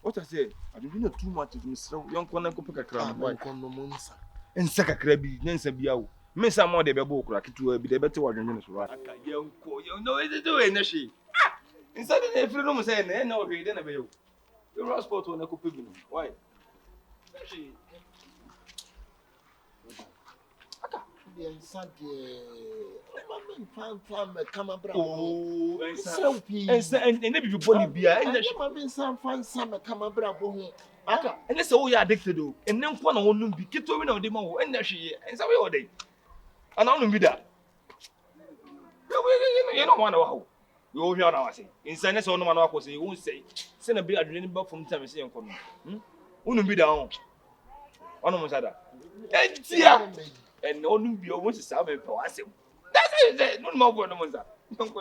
What I say, I don't know too much of Mr. Young Conan Copacra. And Sakakrabi, Nancy Biao. Miss Amor de Babo, crack to be the better one than this, right? You know, it's doing a she. Instead of the freedom saying, no, we didn't avail. You're a sport on a coupé. Why? She. Oh, and maybe you bully beer, and then some fine summer come a bravo. And that's all you're addicted to. And then one on be kept over on the mo, and there she is away all day. And I don't be that. You don't want to how. You all hear now, I say. In Sanus on one of you won't say, send a beer drinking back from time and say, wouldn't be down. On Masada. And no new be almost a salmon for us. That's it, no more for the Monza. Don't go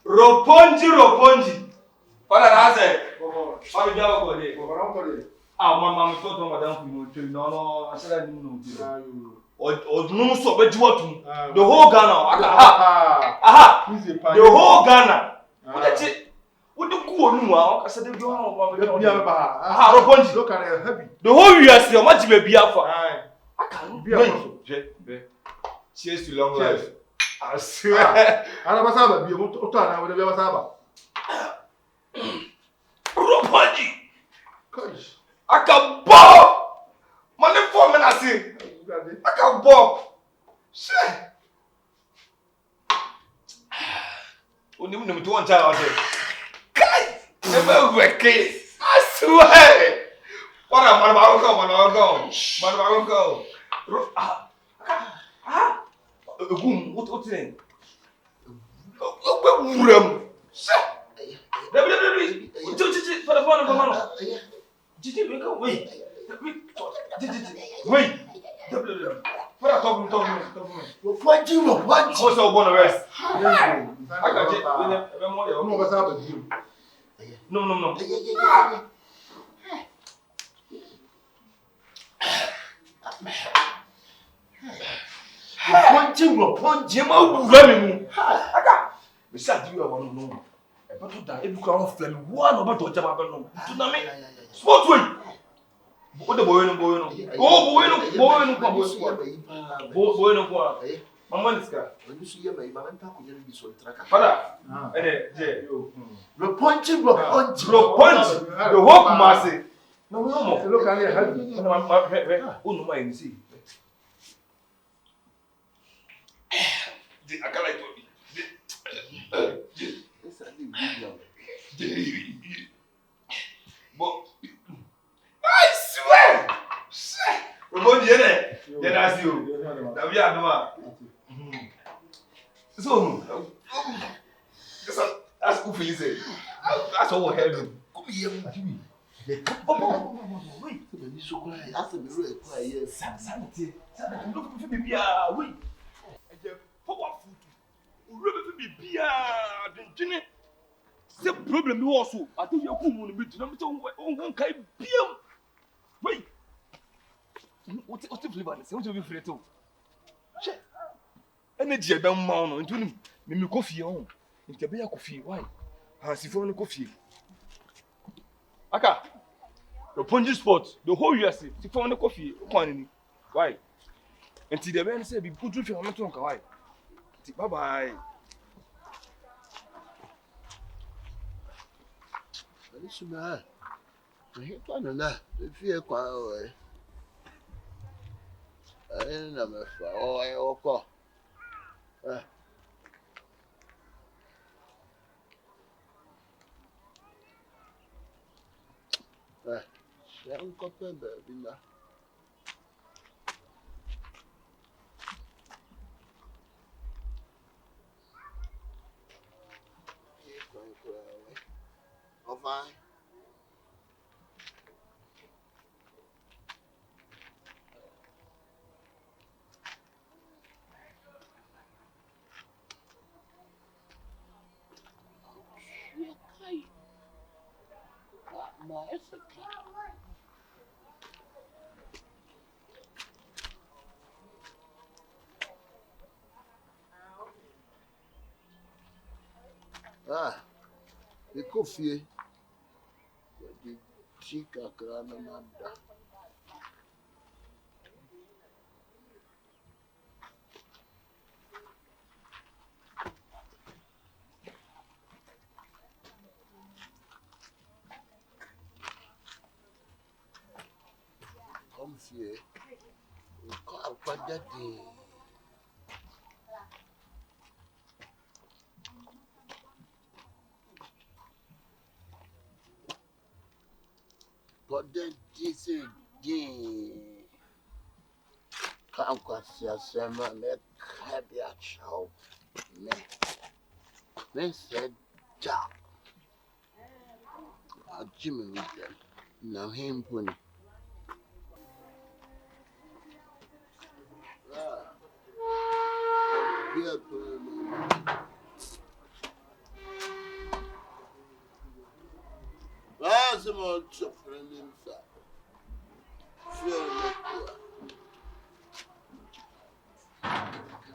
Roponji. What I say? What did you have a ah, my mamma told me Madame to no, I said I didn't know. Or no, so but you want the whole Ghana. Aha, the whole Ghana. That's it. What do you want? I said, you Roponji. Look at heavy. The whole year, so much may be up for. I can't be a cheers to long life. I swear. I never saw be able to turn with the Yabasaba. Roponji. I can bob. Money for me, I see. I can bob. Shit. Only when you want to never working. I swear. What am I go? What's in? For the fun of a man. Did you go? Wait. What are talking to me? What you want? Also, one arrest. I got it. No. Punching my running. I got. Besides, you are one no. But to die, if you can't flame one about to jump up. To know me. Sport way. What the boy no. Oh, boy no. Mamma is car. When you see your baby, I'm talking to you so track. Father, the punch, the hope, Massy. No, look at it. Oh, no, I see. I can't like I swear! We're going to get that's you. That we are no. So, that's who feels it. That's all we're having. Come here, Jimmy. Wait, you're so quiet. That's a very quiet. Sanity. Look for me. Wait. Powerful. Remember me. Didn't the problem you also. I think you're going to be to them. Wait. What's the flavor? What's the flavor too? Energy about mountain into him. Me coffee on. It can be a coffee. Why? Has he found a coffee? Aka. The Ponji spot. The whole year see. He found a coffee. Why? Until the man said, "Be put through your mountain." Why? Bye bye. Listen, man. I hate one of that. If you're quiet away. I didn't know if I walk. Saya kau pada bila. Fine. The coffee. The chica granada. Come here. What that day? But then this again. Come quasi a sema me cabia chow. Me said ja. Jimmy with them. Now him pony. Where's the more suffering inside? Feel me. God.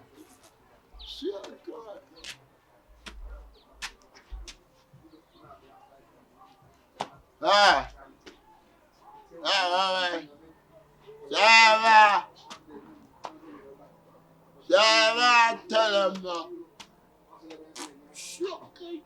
Shifo Telemo. Okay.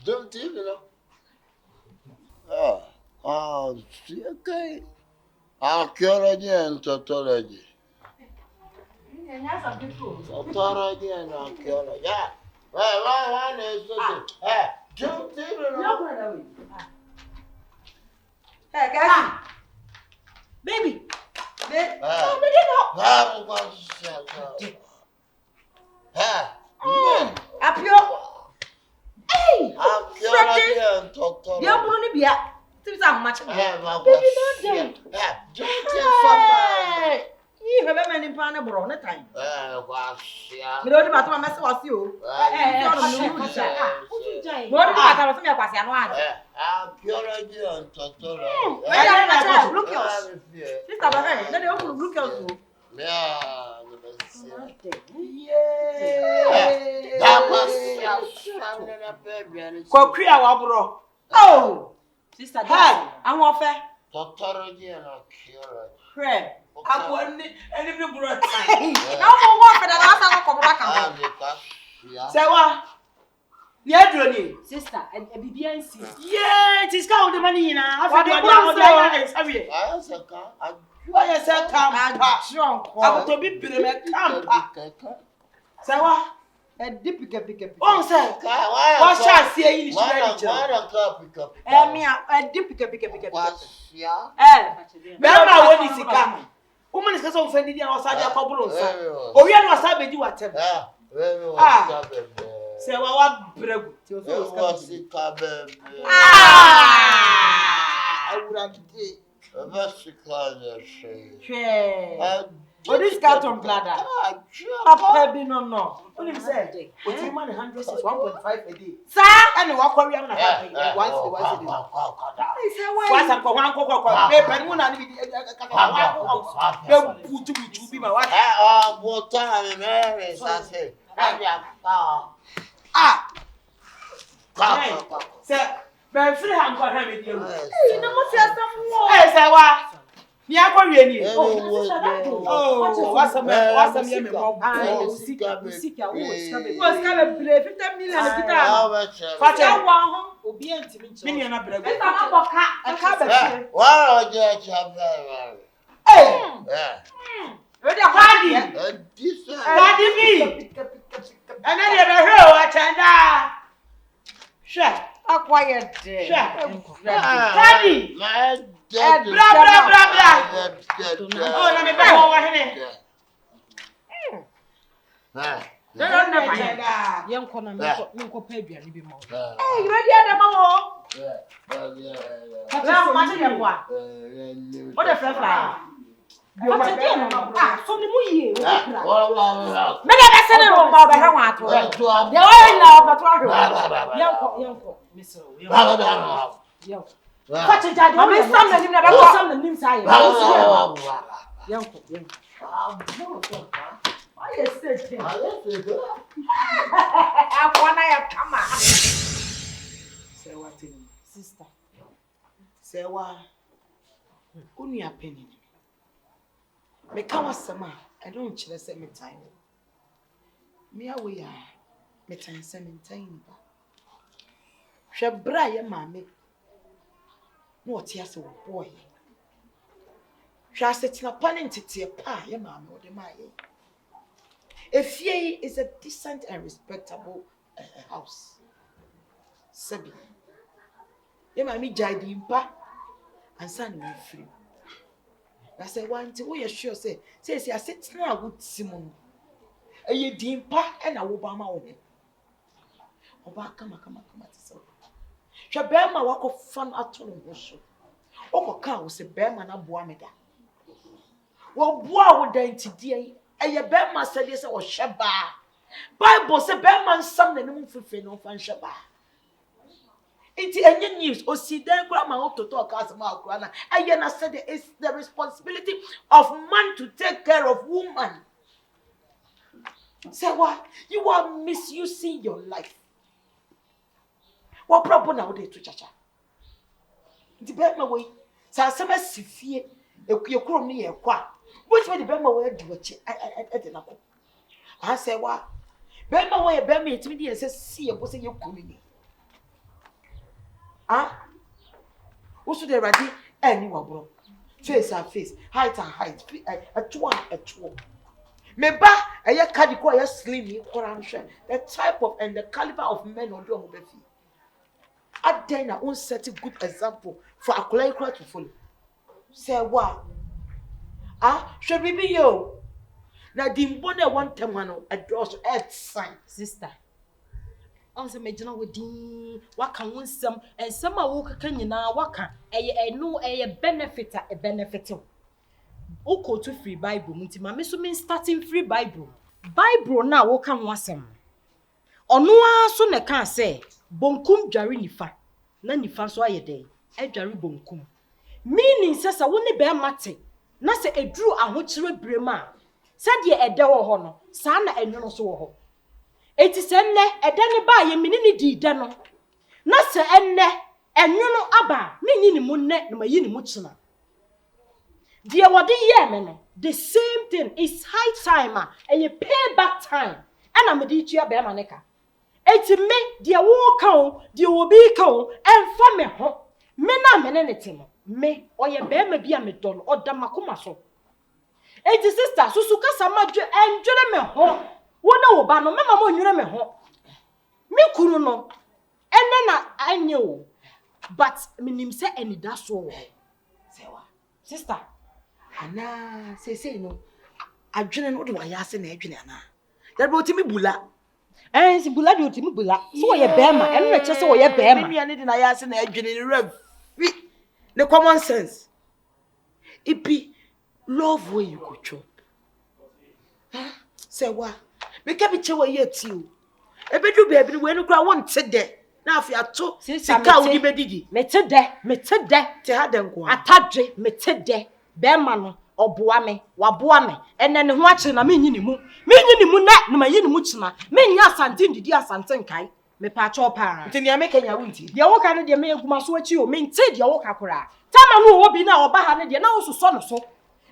Don't you know? Okay. Archaeology and tautology. Tautology and archaeology. Yeah. Why is it? Don't you know? Hey, guys. Baby. Apio. Hey! Archaeology and tautology. You're going to be a. How much? Baby, don't you have a man in Pana Brona time. You don't about to mess with you. What about I was me a question? Archaeology and tautology. Look yours. Sister, let me open look yours. Oh! Sister, I want fair. Tautology and archaeology. Pray. I want any blue blood. No more for the last hour come back. Say what? Yeah, sister, and a BBNC. Yeah, it is called the money now. I said, come, drunk. I want to be pyramid. Say what? A dippica. Oh, sir, what shall I say? You a dippica. Remember when is come? Woman is also offended outside your couple. Oh, we are not saving you at 10. Say what brave. Oh, this carton bladder. Papa, no. What did you say? What do you man 100 is 1.5 a day. Sir, and what Korea na happy once the once a day. I say why? What's up? One paper, one and the put to be my wife. What time, Mary? Sir, but free hand for him with you. You know what you're some. Hey, say what? Me a Korea ni. Oh, what's up? What's up? Me mo. Seek ya. What's coming? 50 million kita. Facha wan ho. Obi antimi nche. Me na brego. Esta na boka. Aka be se. Wa oje chambe. Hey. Ready party. Party me. And then you be here o achanda. Sure. Acquired. Sure. Daddy. Blah, blah, blah, blah. Oh, let me back over here. They don't never hear that. Young Connor, you go pay me a little more. Hey, you ready at the mall? What a fly fly. What's a deal? So the movie. Many of us said about the Hawaii. They all know, but young Miss Young. What is that? I'm something never got something inside. Young. I said, I want to come out. Say what, sister? Say what? Only a penny. Me come sama. I don't chile say me time. Me away. Me time say me time. Shabra ya mami. No, tears of boy. Shall sit in a pan into tear pie, your mamma or the my. If ye is a decent and respectable house. Sebi. Your mammy jide impa and son me free. I say, one to we are sure say, says, I sit now with Simon. A ye dimpa and a Obama on it. Oba, come. Shabema walk of fun at all. Oh, cow was a bearman of Boameda. Well, boy, would then today, and your bearman said yes, or Shaba. Bible said bearman some the moon for no fan Shaba. It's any news or see then grandma to talk as a grana. And yet I said it's the responsibility of man to take care of woman. Say what? You are misusing your life. What problem nowadays to chacha? The Bema way, Sasama Sifie, a Kyekyeku near qua. Which way the Bema way do it? I didn't know. I say what? Bema way, Bema to me and says, see a bossy you coming. Ah? Also, they're ready anyone, bro. Face and face, height and height, a two. Meba, a ya caddy, a slim, the type of and the caliber of men or do befi. At then I won't set a good example for a colleague to follow. Say what? Ah, should we be you? Now the mbone one time one a draws earth sign. Sister. Also imagine with the what can win some and some are walk can you now what can a no a benefit a benefit. Oko to free Bible. Munti mama so mean starting free Bible. Bible now wo kan wasem. Ono aso ne kan say bonkum dware nifa. Na nifa so ayede. E dware bonkum. Meaning say sa wo ne be mate. Na se eduru ahokyere brema. Sa de ede wo ho no. Sa na enwono so wo ho. Eti se nne ede ne ba ye menini di de no. Na se enne enwono aba. Menyi ni mu nne na mayi ni mu kyena. Dear what the the same thing is high time and you pay back time. And I'm a teacher bear maneka. It's me, dear walk on, dear will be cold, and for me home. Me na menenetimo. Me or your bear may be a medon or damakumaso. It's sister, Susuka Samajo and Jeremy home. What no bano, Mamma, you me home. Me kuruno. And then I knew. But minim say any that's all. Say what? Sister. Ana say no adwene no de wa yase na adwene ana da be otimi bula si bula de otimi bula so wo ye bema eno na che se wo ye bema me ne de na yase na adwene ni rev ne common sense It be love where you could chop. Say what? Me can be chewa yet you. A bedroom baby when you want to there. Now if you are too, Sika will be didi. Mete de, te had them go. Atadre, mete de, Bermano, or Wabuame, and then watching a mini moon. Mini moon, no my yin muchma, many as and din the dear Santan Kai, me patch or parent. Then you're making your winty. The old kind of the mail must watch you, maintain your wakakura. Tama no will be now behind the now so so.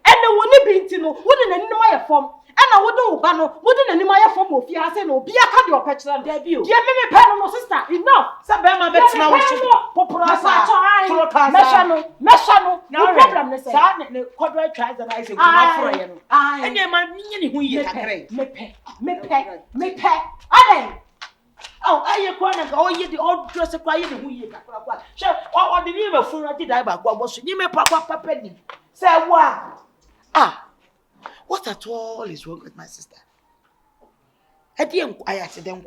And the one be to know, wouldn't any my form. And I would do, Bano, wouldn't any my form of Fiasen or be a cardio petrol debut. Dear me, panel, sister, enough. Sabema, that's now Meshano, no problem, let's say, no quadrille tries that I say, and then my meaning who you me pay. Oh, I acquire oh, you the old dress of quiet who you got. Sure, what the name of food I did I about what was you may papa penny. Say what? What at all is wrong with my sister? I didn't to them.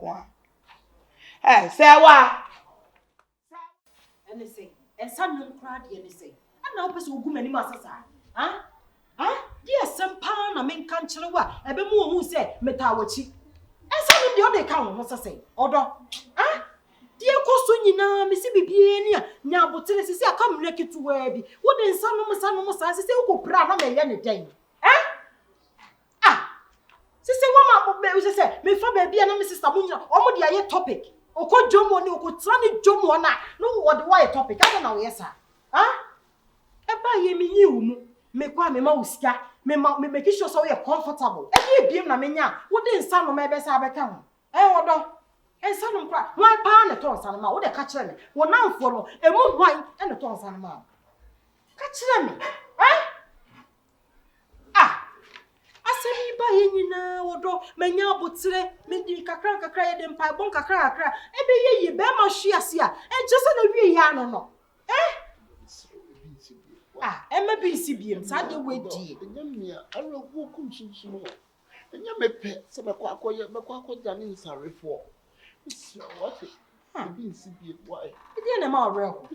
Say what? Anything, and some no cried anything. And now, person who many masters are. Yes, some pound, I mean, can't you what? I be more who say, Metawachi. And some of the other count, must I say, order. Dear Cosunina, Missy Bibiania, now, but tell us, I come like it to where be. What then some almost as I say, who could proud of me anything? Sister, what my say, me for baby and Mrs. Samunia, or the other topic. Or could Jomo, no, could Sunny Jomo, no, what the wire topic, I don't know, yes, sir. Eba me you, me kwa me mauska, me make sure so you're comfortable. And you be na menya, what then son of my best have come? Order. And son of cry, one pound a ton, son of my, what a catch me. One now follow, a moon wine and a ton, son of my. Catch me, Asemi odo menya botire medi kakra cry dem pa bon kakra ebe ye be ma hwe ase a e je se na wie ya no ema bi si biem sa de wedi Nyamia awu kum sunsumo enya mepe se mekwa jani nsarefo what bi si biem why e na ma oreho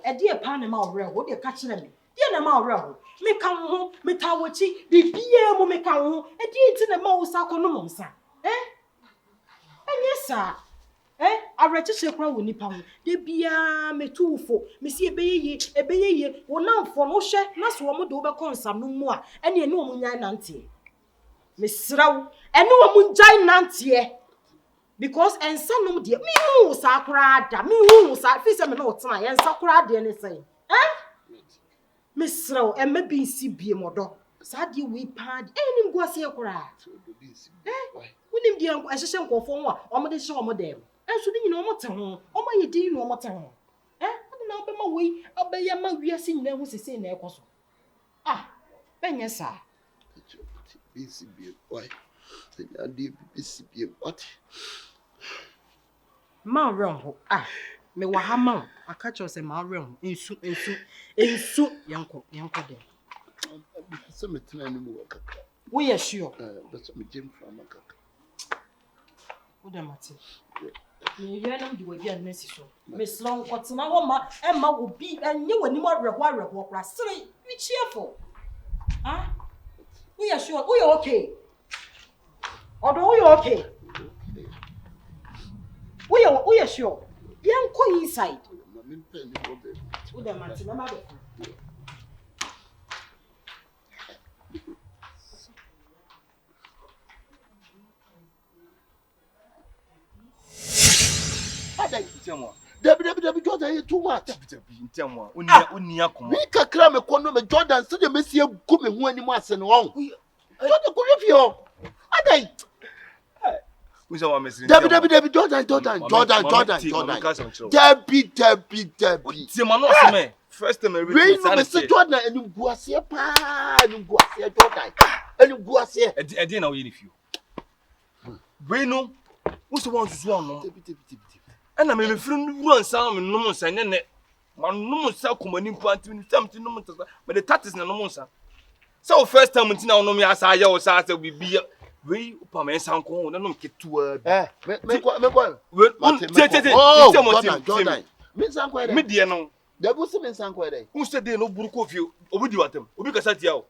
e de pa na ma oreho de ka kire me de na ma oreho me kan ho me tawochi bibia mo me kan ho e de ti na ma wo sa kono mo nsa enye sa areche shekra wo nipa ho de bia me tuufo me si ebeye wo namfo no hwe na so mo de wo be konsa no mu a ene ene wo munyan nante me srawo ene wo munjan nante because ensa no de me hu sa kra da me hu sa fi se me no tena ye ensa kra de ne sei Misro, and maybe see be modo. Sadi we pad, any guasi kra. Wouldn't be a session go for one, or show them. And so you know what time, or my dear, no more time. I don't know my way, I'll be a man we are seeing there was a saying there also. Ben yes, sir. Busy be why? I did busy be what? Ma wrong, me wa hama aka cho se ma rem ensu yanko de So me tena ni mu kakra we are sure but me jim from kakra wo da mate me yenam di we bia nesi so me slon kotena ho ma e ma wo bi enye wani mo awerho kra sere be cheerful we are sure we are okay odo we are okay we are sure Yanko inside. Who the man? Remember the Debbie Jordan too much. Unia come. Me kakra me kono me Jordan se de mesie gu me ho anim ase no won. Jordan go review. Adai. Debbie Jordan. Debbie. Timano me. First time I read Mr. Jordan and you go ase pa, you go ase Jordan. And you go ase. I didn't know if you. Bueno, who's the one to swan no? And I mean if you run some no months and then man no months come in point something no months but the tatis na no months. So first time until now no me as I was asked we be we upame sanko na no ketu me go Jordan me sanko me de no Dabu se me nsan kwa dai. Who said they no buruko fio? Obi di watem. Obi kasa tia o.